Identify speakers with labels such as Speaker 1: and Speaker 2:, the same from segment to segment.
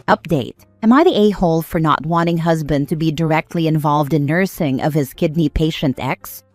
Speaker 1: Update. Am I the a-hole for not wanting husband to be directly involved in nursing of his kidney patient ex?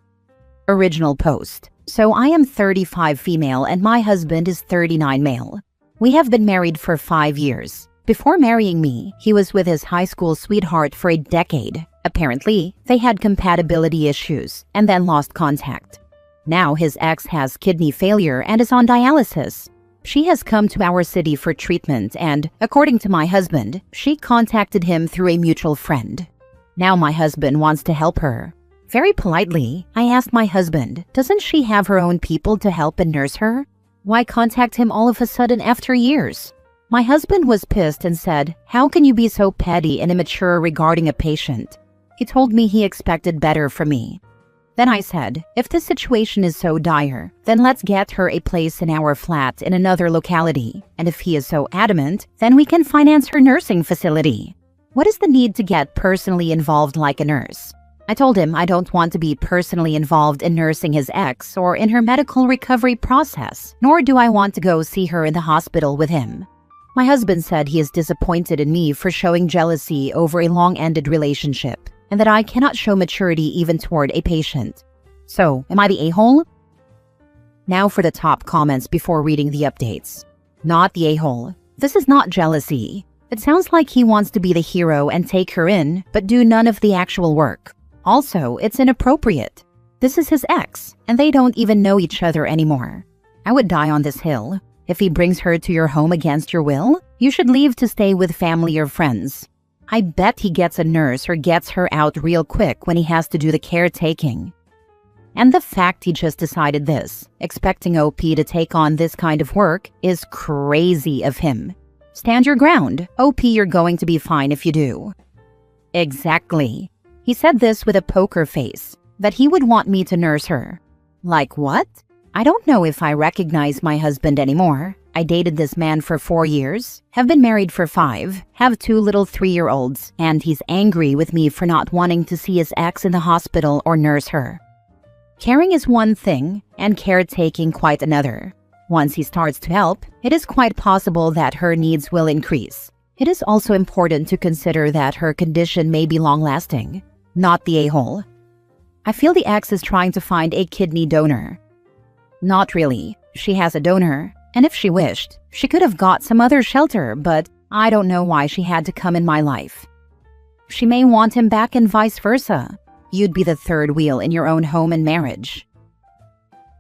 Speaker 1: Original post. So I am 35 female and my husband is 39 male. We have been married for 5 years. Before marrying me, he was with his high school sweetheart for a decade. Apparently, they had compatibility issues and then lost contact. Now his ex has kidney failure and is on dialysis. She has come to our city for treatment and, according to my husband, she contacted him through a mutual friend. Now my husband wants to help her. Very politely, I asked my husband, doesn't she have her own people to help and nurse her? Why contact him all of a sudden after years? My husband was pissed and said, how can you be so petty and immature regarding a patient? He told me he expected better from me. Then I said, if the situation is so dire, then let's get her a place in our flat in another locality. And if he is so adamant, then we can finance her nursing facility. What is the need to get personally involved like a nurse? I told him I don't want to be personally involved in nursing his ex or in her medical recovery process, nor do I want to go see her in the hospital with him. My husband said he is disappointed in me for showing jealousy over a long-ended relationship, and that I cannot show maturity even toward a patient. So, am I the a-hole? Now for the top comments before reading the updates. Not the a-hole. This is not jealousy. It sounds like he wants to be the hero and take her in, but do none of the actual work. Also, it's inappropriate. This is his ex, and they don't even know each other anymore. I would die on this hill. If he brings her to your home against your will, you should leave to stay with family or friends. I bet he gets a nurse or gets her out real quick when he has to do the caretaking. And the fact he just decided this, expecting OP to take on this kind of work, is crazy of him. Stand your ground. OP, you're going to be fine if you do. Exactly. He said this with a poker face, that he would want me to nurse her. Like what? I don't know if I recognize my husband anymore. I dated this man for 4 years, have been married for 5, have 2 little 3-year-olds, and he's angry with me for not wanting to see his ex in the hospital or nurse her. Caring is one thing, and caretaking quite another. Once he starts to help, it is quite possible that her needs will increase. It is also important to consider that her condition may be long-lasting. Not the a-hole. I feel the ex is trying to find a kidney donor. Not really. She has a donor. And if she wished, she could have got some other shelter, but I don't know why she had to come in my life. She may want him back and vice versa. You'd be the third wheel in your own home and marriage.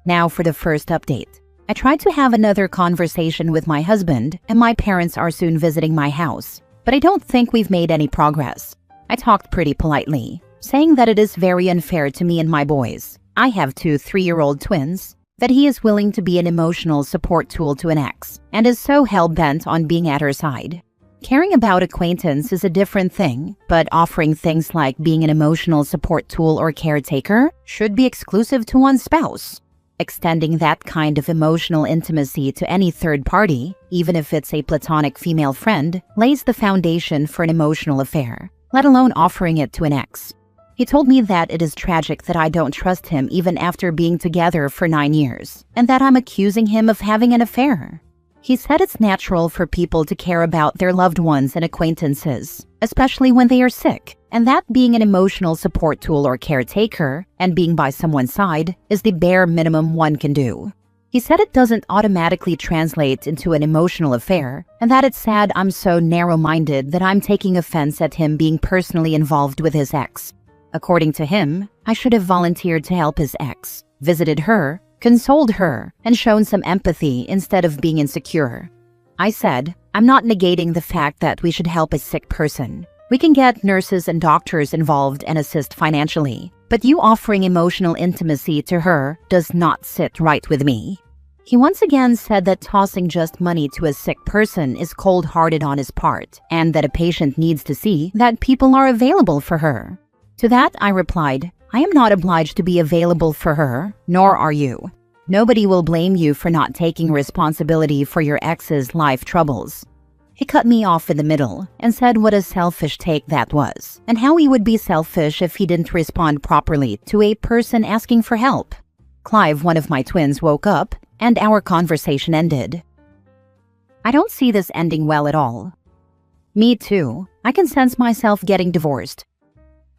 Speaker 1: Now for the first update. I tried to have another conversation with my husband, and my parents are soon visiting my house, but I don't think we've made any progress. I talked pretty politely, saying that it is very unfair to me and my boys. I have 2 3-year-old twins, that he is willing to be an emotional support tool to an ex, and is so hell-bent on being at her side. Caring about acquaintance is a different thing, but offering things like being an emotional support tool or caretaker should be exclusive to one's spouse. Extending that kind of emotional intimacy to any third party, even if it's a platonic female friend, lays the foundation for an emotional affair, let alone offering it to an ex. He told me that it is tragic that I don't trust him even after being together for 9 years, and that I'm accusing him of having an affair. He said it's natural for people to care about their loved ones and acquaintances, especially when they are sick, and that being an emotional support tool or caretaker, and being by someone's side, is the bare minimum one can do. He said it doesn't automatically translate into an emotional affair, and that it's sad I'm so narrow-minded that I'm taking offense at him being personally involved with his ex. According to him, I should have volunteered to help his ex, visited her, consoled her, and shown some empathy instead of being insecure. I said, I'm not negating the fact that we should help a sick person. We can get nurses and doctors involved and assist financially, but you offering emotional intimacy to her does not sit right with me. He once again said that tossing just money to a sick person is cold-hearted on his part, and that a patient needs to see that people are available for her. To that, I replied, I am not obliged to be available for her, nor are you. Nobody will blame you for not taking responsibility for your ex's life troubles. He cut me off in the middle and said what a selfish take that was, and how he would be selfish if he didn't respond properly to a person asking for help. Clive, one of my twins, woke up, and our conversation ended. I don't see this ending well at all. Me too. I can sense myself getting divorced.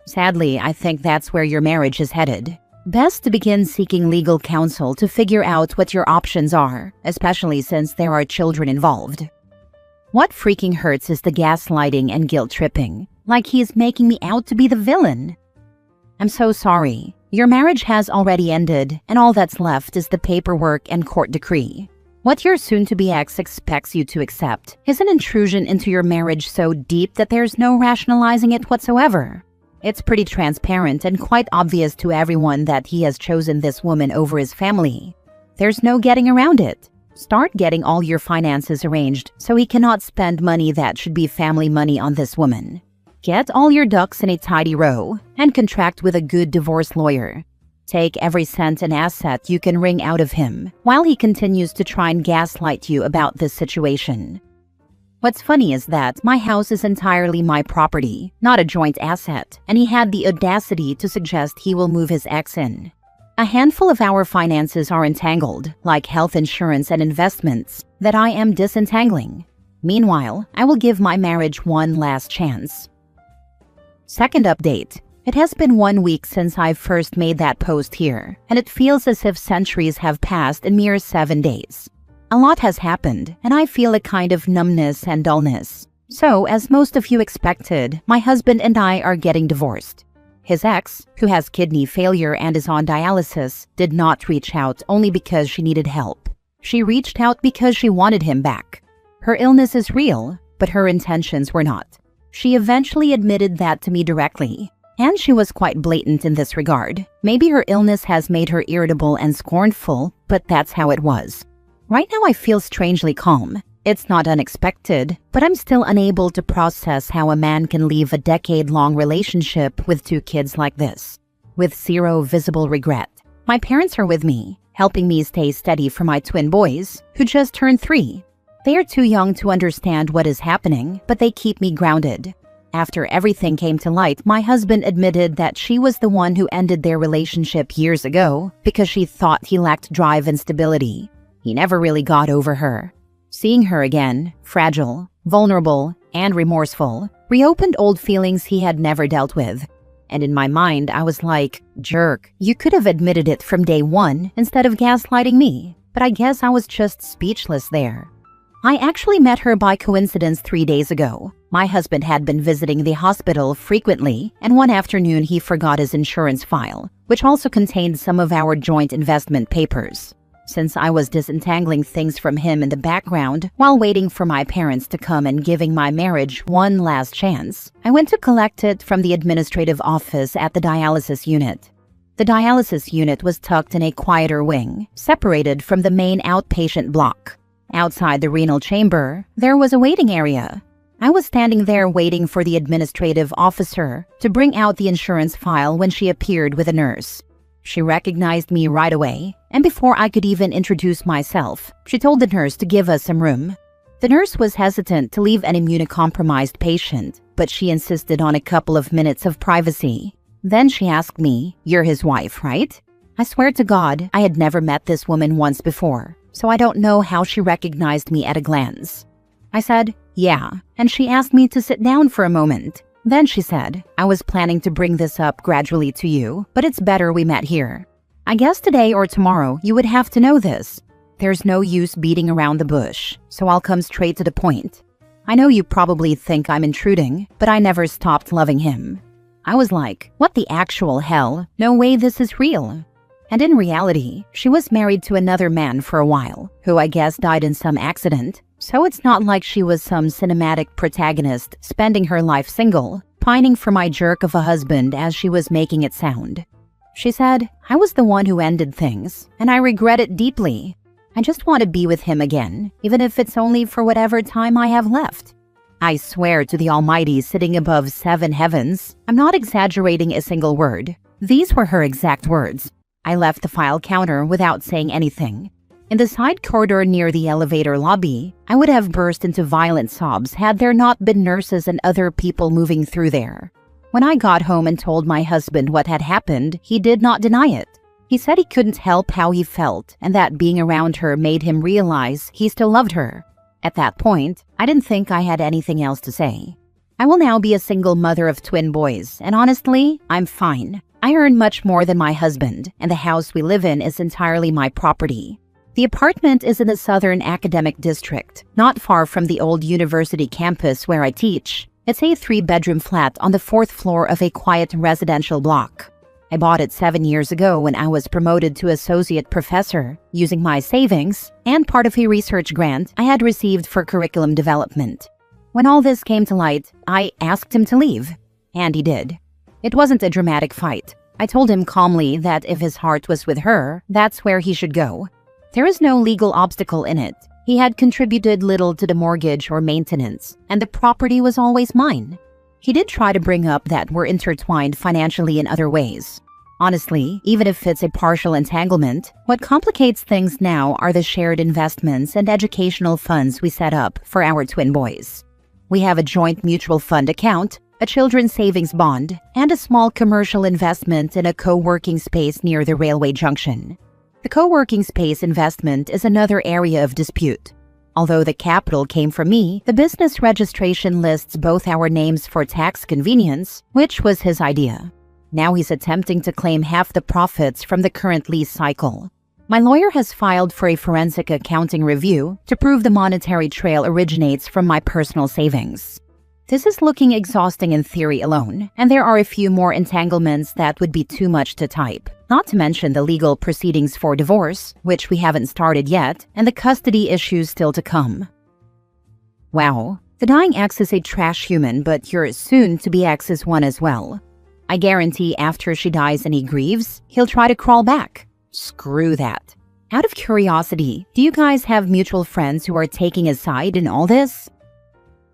Speaker 1: Sadly, I think that's where your marriage is headed. Best to begin seeking legal counsel to figure out what your options are, especially since there are children involved. What freaking hurts is the gaslighting and guilt-tripping, like he is making me out to be the villain. I'm so sorry. Your marriage has already ended, and all that's left is the paperwork and court decree. What your soon-to-be ex expects you to accept is an intrusion into your marriage so deep that there's no rationalizing it whatsoever. It's pretty transparent and quite obvious to everyone that he has chosen this woman over his family. There's no getting around it. Start getting all your finances arranged so he cannot spend money that should be family money on this woman. Get all your ducks in a tidy row and contract with a good divorce lawyer. Take every cent and asset you can wring out of him while he continues to try and gaslight you about this situation. What's funny is that my house is entirely my property, not a joint asset, and he had the audacity to suggest he will move his ex in. A handful of our finances are entangled, like health insurance and investments, that I am disentangling. Meanwhile, I will give my marriage one last chance. Second update. It has been 1 week since I first made that post here, and it feels as if centuries have passed in mere 7 days. A lot has happened, and I feel a kind of numbness and dullness. So, as most of you expected, my husband and I are getting divorced. His ex, who has kidney failure and is on dialysis, did not reach out only because she needed help. She reached out because she wanted him back. Her illness is real, but her intentions were not. She eventually admitted that to me directly, and she was quite blatant in this regard. Maybe her illness has made her irritable and scornful, but that's how it was. Right now I feel strangely calm. It's not unexpected, but I'm still unable to process how a man can leave a decade-long relationship with 2 kids like this, with zero visible regret. My parents are with me, helping me stay steady for my twin boys, who just turned 3. They are too young to understand what is happening, but they keep me grounded. After everything came to light, my husband admitted that she was the one who ended their relationship years ago because she thought he lacked drive and stability. He never really got over her. Seeing her again, fragile, vulnerable, and remorseful, reopened old feelings he had never dealt with. And in my mind, I was like, jerk, you could have admitted it from day one instead of gaslighting me. But I guess I was just speechless there. I actually met her by coincidence 3 days ago. My husband had been visiting the hospital frequently, and one afternoon he forgot his insurance file, which also contained some of our joint investment papers. Since I was disentangling things from him in the background while waiting for my parents to come and giving my marriage one last chance, I went to collect it from the administrative office at the dialysis unit. The dialysis unit was tucked in a quieter wing, separated from the main outpatient block. Outside the renal chamber, there was a waiting area. I was standing there waiting for the administrative officer to bring out the insurance file when she appeared with a nurse. She recognized me right away, and before I could even introduce myself, she told the nurse to give us some room. The nurse was hesitant to leave an immunocompromised patient, but she insisted on a couple of minutes of privacy. Then she asked me, "You're his wife, right?" I swear to God, I had never met this woman once before, so I don't know how she recognized me at a glance. I said, "Yeah," and she asked me to sit down for a moment. Then she said, "I was planning to bring this up gradually to you, but it's better we met here. I guess today or tomorrow you would have to know this. There's no use beating around the bush, so I'll come straight to the point. I know you probably think I'm intruding, but I never stopped loving him." I was like, what the actual hell? No way this is real. And in reality, she was married to another man for a while, who I guess died in some accident. So it's not like she was some cinematic protagonist spending her life single, pining for my jerk of a husband as she was making it sound. She said, "I was the one who ended things, and I regret it deeply. I just want to be with him again, even if it's only for whatever time I have left." I swear to the Almighty sitting above 7 heavens, I'm not exaggerating a single word. These were her exact words. I left the file counter without saying anything. In the side corridor near the elevator lobby, I would have burst into violent sobs had there not been nurses and other people moving through there. When I got home and told my husband what had happened, he did not deny it. He said he couldn't help how he felt and that being around her made him realize he still loved her. At that point, I didn't think I had anything else to say. I will now be a single mother of twin boys, and honestly, I'm fine. I earn much more than my husband, and the house we live in is entirely my property. The apartment is in the Southern Academic District, not far from the old university campus where I teach. It's a 3-bedroom flat on the 4th floor of a quiet residential block. I bought it 7 years ago when I was promoted to associate professor, using my savings and part of a research grant I had received for curriculum development. When all this came to light, I asked him to leave, and he did. It wasn't a dramatic fight. I told him calmly that if his heart was with her, that's where he should go. There is no legal obstacle in it. He had contributed little to the mortgage or maintenance, and the property was always mine. He did try to bring up that we're intertwined financially in other ways. Honestly, even if it's a partial entanglement, what complicates things now are the shared investments and educational funds we set up for our twin boys. We have a joint mutual fund account, a children's savings bond, and a small commercial investment in a co-working space near the railway junction. The co-working space investment is another area of dispute. Although the capital came from me, the business registration lists both our names for tax convenience, which was his idea. Now he's attempting to claim half the profits from the current lease cycle. My lawyer has filed for a forensic accounting review to prove the monetary trail originates from my personal savings. This is looking exhausting in theory alone, and there are a few more entanglements that would be too much to type. Not to mention the legal proceedings for divorce, which we haven't started yet, and the custody issues still to come. Wow, the dying ex is a trash human, but your soon-to-be ex is one as well. I guarantee after she dies and he grieves, he'll try to crawl back. Screw that. Out of curiosity, do you guys have mutual friends who are taking a side in all this?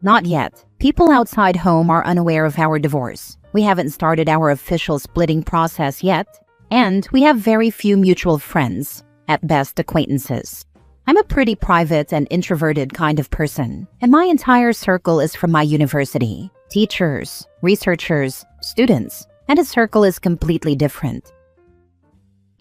Speaker 1: Not yet. People outside home are unaware of our divorce. We haven't started our official splitting process yet, and we have very few mutual friends, at best acquaintances. I'm a pretty private and introverted kind of person, and my entire circle is from my university. Teachers, researchers, students, and his circle is completely different.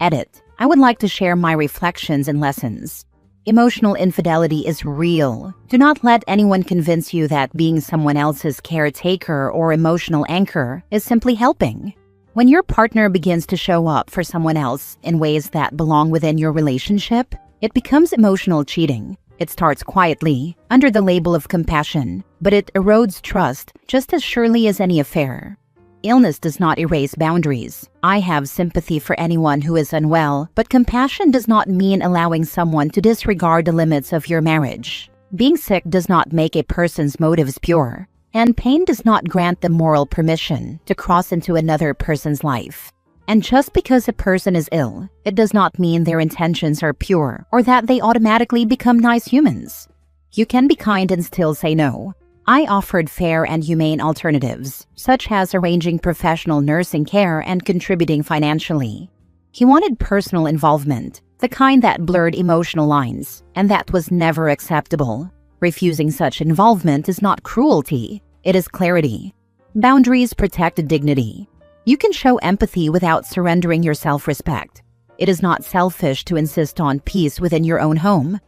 Speaker 1: Edit. I would like to share my reflections and lessons. Emotional infidelity is real. Do not let anyone convince you that being someone else's caretaker or emotional anchor is simply helping. When your partner begins to show up for someone else in ways that belong within your relationship, it becomes emotional cheating. It starts quietly, under the label of compassion, but it erodes trust just as surely as any affair. Illness does not erase boundaries. I have sympathy for anyone who is unwell, but compassion does not mean allowing someone to disregard the limits of your marriage. Being sick does not make a person's motives pure, and pain does not grant them moral permission to cross into another person's life. And just because a person is ill, it does not mean their intentions are pure or that they automatically become nice humans. You can be kind and still say no. I offered fair and humane alternatives, such as arranging professional nursing care and contributing financially. He wanted personal involvement, the kind that blurred emotional lines, and that was never acceptable. Refusing such involvement is not cruelty, it is clarity. Boundaries protect dignity. You can show empathy without surrendering your self-respect. It is not selfish to insist on peace within your own home.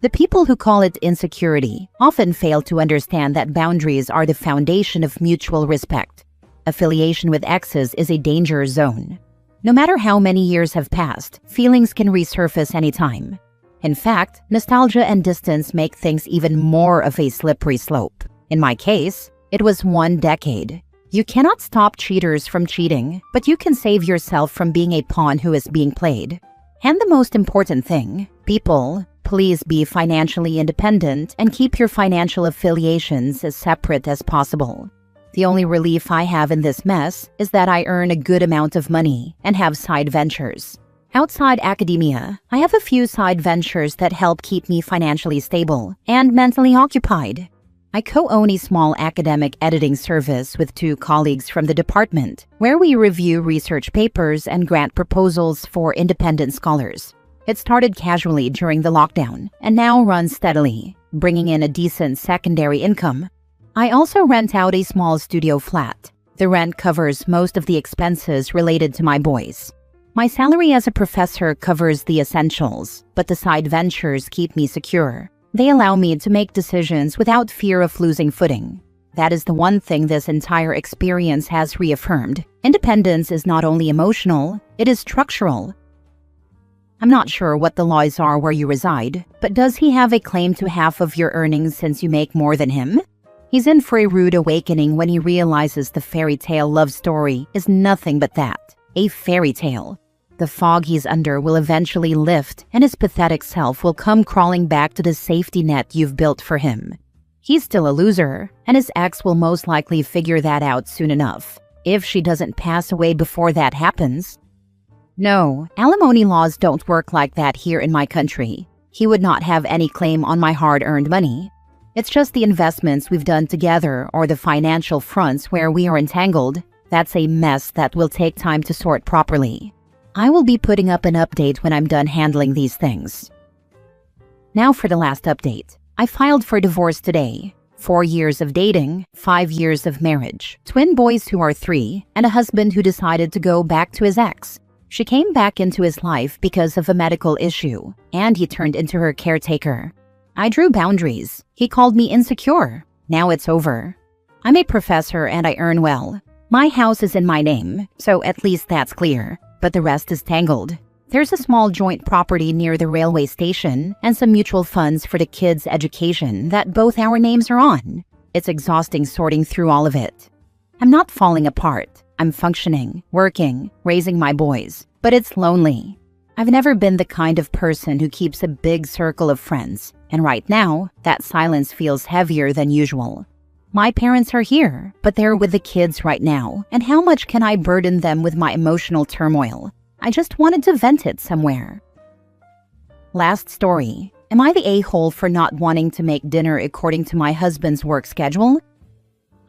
Speaker 1: The people who call it insecurity often fail to understand that boundaries are the foundation of mutual respect. Affiliation with exes is a danger zone. No matter how many years have passed, feelings can resurface anytime. In fact, nostalgia and distance make things even more of a slippery slope. In my case, it was 1 decade. You cannot stop cheaters from cheating, but you can save yourself from being a pawn who is being played. And the most important thing, people, please be financially independent and keep your financial affiliations as separate as possible. The only relief I have in this mess is that I earn a good amount of money and have side ventures. Outside academia, I have a few side ventures that help keep me financially stable and mentally occupied. I co-own a small academic editing service with 2 colleagues from the department, where we review research papers and grant proposals for independent scholars. It started casually during the lockdown and now runs steadily, bringing in a decent secondary income. I also rent out a small studio flat. The rent covers most of the expenses related to my boys. My salary as a professor covers the essentials, but the side ventures keep me secure. They allow me to make decisions without fear of losing footing. That is the one thing this entire experience has reaffirmed. Independence is not only emotional, it is structural. I'm not sure what the laws are where you reside, but does he have a claim to half of your earnings since you make more than him? He's in for a rude awakening when he realizes the fairy tale love story is nothing but that, a fairy tale. The fog he's under will eventually lift and his pathetic self will come crawling back to the safety net you've built for him. He's still a loser, and his ex will most likely figure that out soon enough, if she doesn't pass away before that happens. No, alimony laws don't work like that here in my country. He would not have any claim on my hard-earned money. It's just the investments we've done together or the financial fronts where we are entangled. That's a mess that will take time to sort properly. I will be putting up an update when I'm done handling these things. Now for the last update. I filed for divorce today. 4 years of dating, 5 years of marriage, twin boys who are 3, and a husband who decided to go back to his ex. She came back into his life because of a medical issue, and he turned into her caretaker. I drew boundaries. He called me insecure. Now it's over. I'm a professor and I earn well. My house is in my name, so at least that's clear, but the rest is tangled. There's a small joint property near the railway station and some mutual funds for the kids' education that both our names are on. It's exhausting sorting through all of it. I'm not falling apart. I'm functioning, working, raising my boys, but it's lonely. I've never been the kind of person who keeps a big circle of friends, and right now, that silence feels heavier than usual. My parents are here, but they're with the kids right now, and how much can I burden them with my emotional turmoil? I just wanted to vent it somewhere. Last story. Am I the a-hole for not wanting to make dinner according to my husband's work schedule?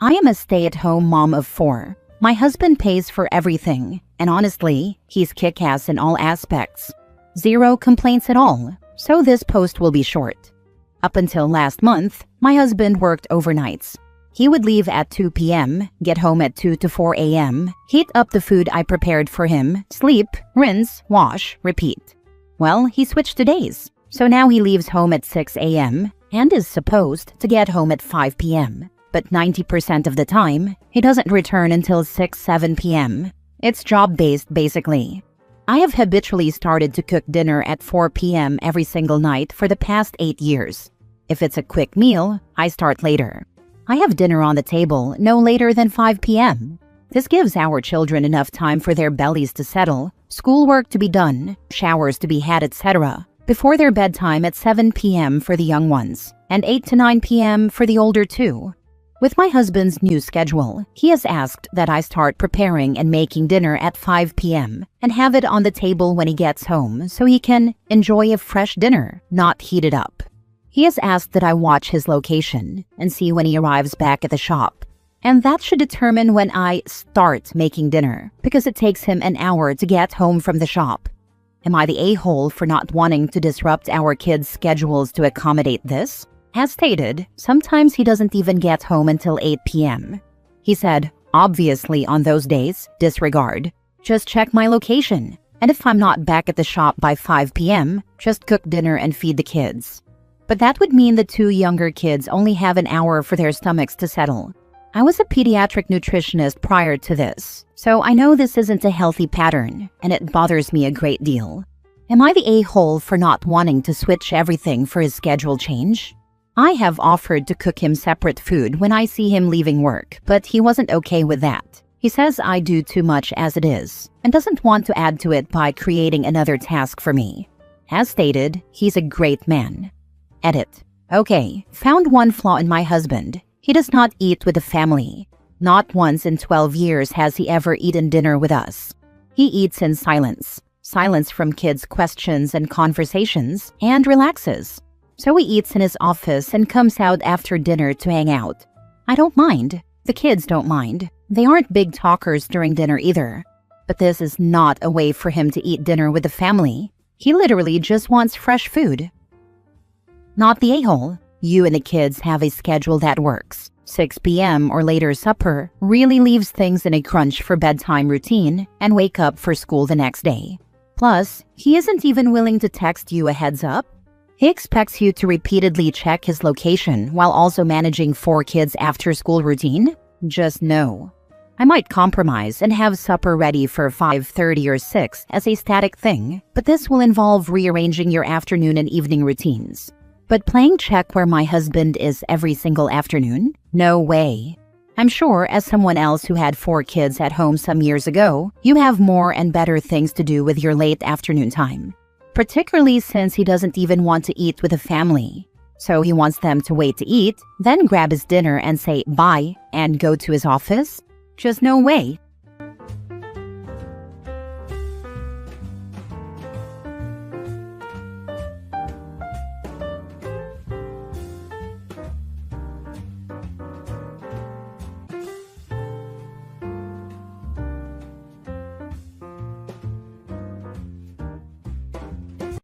Speaker 1: I am a stay-at-home mom of 4. My husband pays for everything, and honestly, he's kick-ass in all aspects. 0 complaints at all, so this post will be short. Up until last month, my husband worked overnights. He would leave at 2 p.m., get home at 2 to 4 a.m., heat up the food I prepared for him, sleep, rinse, wash, repeat. Well, he switched to days, so now he leaves home at 6 a.m. and is supposed to get home at 5 p.m. But 90% of the time, he doesn't return until 6-7 p.m. It's job-based, basically. I have habitually started to cook dinner at 4 p.m. every single night for the past 8 years. If it's a quick meal, I start later. I have dinner on the table no later than 5 p.m. This gives our children enough time for their bellies to settle, schoolwork to be done, showers to be had, etc., before their bedtime at 7 p.m. for the young ones, and 8 to 9 p.m. for the older two. With my husband's new schedule, he has asked that I start preparing and making dinner at 5 p.m. and have it on the table when he gets home so he can enjoy a fresh dinner, not heat it up. He has asked that I watch his location and see when he arrives back at the shop. And that should determine when I start making dinner, because it takes him an hour to get home from the shop. Am I the a-hole for not wanting to disrupt our kids' schedules to accommodate this? As stated, sometimes he doesn't even get home until 8 p.m. He said, obviously on those days, disregard. Just check my location. And if I'm not back at the shop by 5 p.m., just cook dinner and feed the kids. But that would mean the 2 younger kids only have an hour for their stomachs to settle. I was a pediatric nutritionist prior to this, so I know this isn't a healthy pattern, and it bothers me a great deal. Am I the a-hole for not wanting to switch everything for his schedule change? I have offered to cook him separate food when I see him leaving work, but he wasn't okay with that. He says I do too much as it is, and doesn't want to add to it by creating another task for me. As stated, he's a great man. Edit. Okay, found one flaw in my husband. He does not eat with the family. Not once in 12 years has he ever eaten dinner with us. He eats in silence. Silence from kids' questions and conversations, and relaxes. So he eats in his office and comes out after dinner to hang out. I don't mind. The kids don't mind. They aren't big talkers during dinner either. But this is not a way for him to eat dinner with the family. He literally just wants fresh food. Not the a-hole. You and the kids have a schedule that works. 6 p.m. or later supper really leaves things in a crunch for bedtime routine and wake up for school the next day. Plus, he isn't even willing to text you a heads up. He expects you to repeatedly check his location while also managing 4 kids' after-school routine? Just no. I might compromise and have supper ready for 5:30 or 6 as a static thing, but this will involve rearranging your afternoon and evening routines. But playing check where my husband is every single afternoon? No way. I'm sure, as someone else who had 4 kids at home some years ago, you have more and better things to do with your late afternoon time. Particularly since he doesn't even want to eat with a family. So he wants them to wait to eat, then grab his dinner and say bye and go to his office? Just no way.